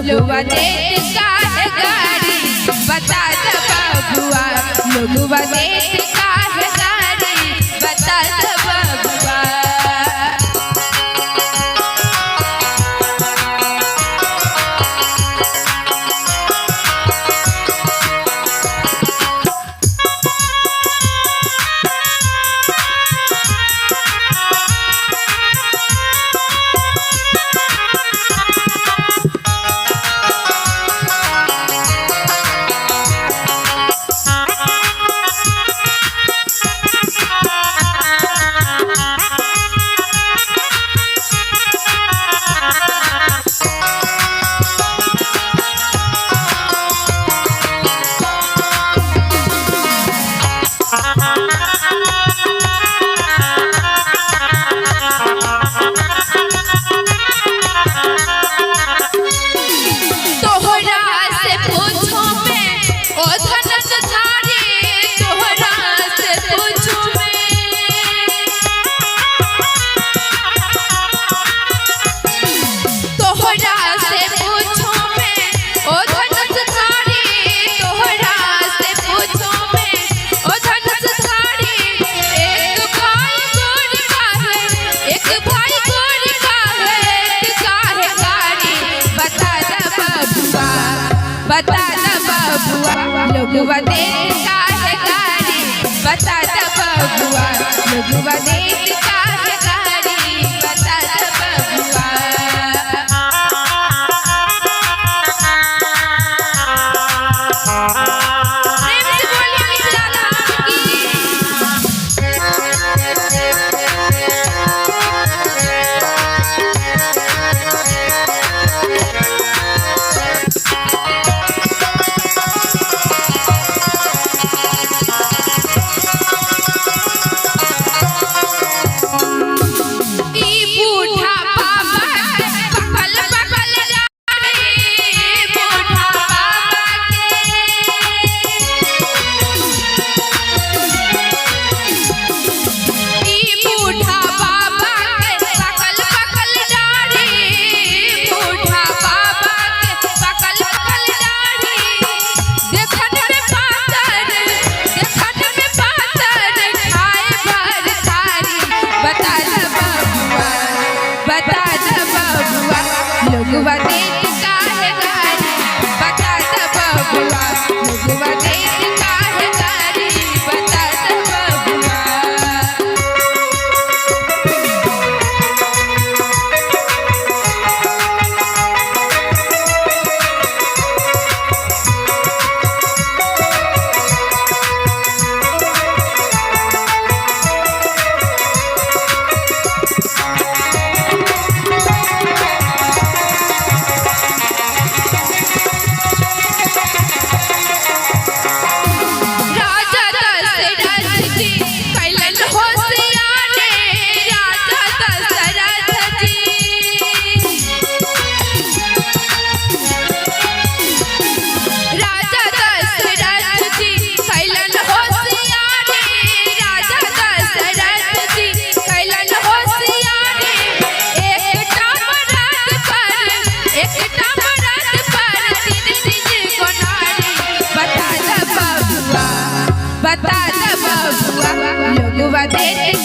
लोगवा देत काहे गाड़ी बता द बबुआ लोगवा देत काहे गाड़ी बता द बबुआ। बता द बबुआ लोगवा देत काहे गाड़ी बता द बबुआ लोगवा देत काहे गाड़ी बता द बबुआ। लोगवा देत काहे गाड़ी बता द बबुआ लोगवा देत काहे गाड़ी बता द बबुआ। बता द बबुआ लोगवा देत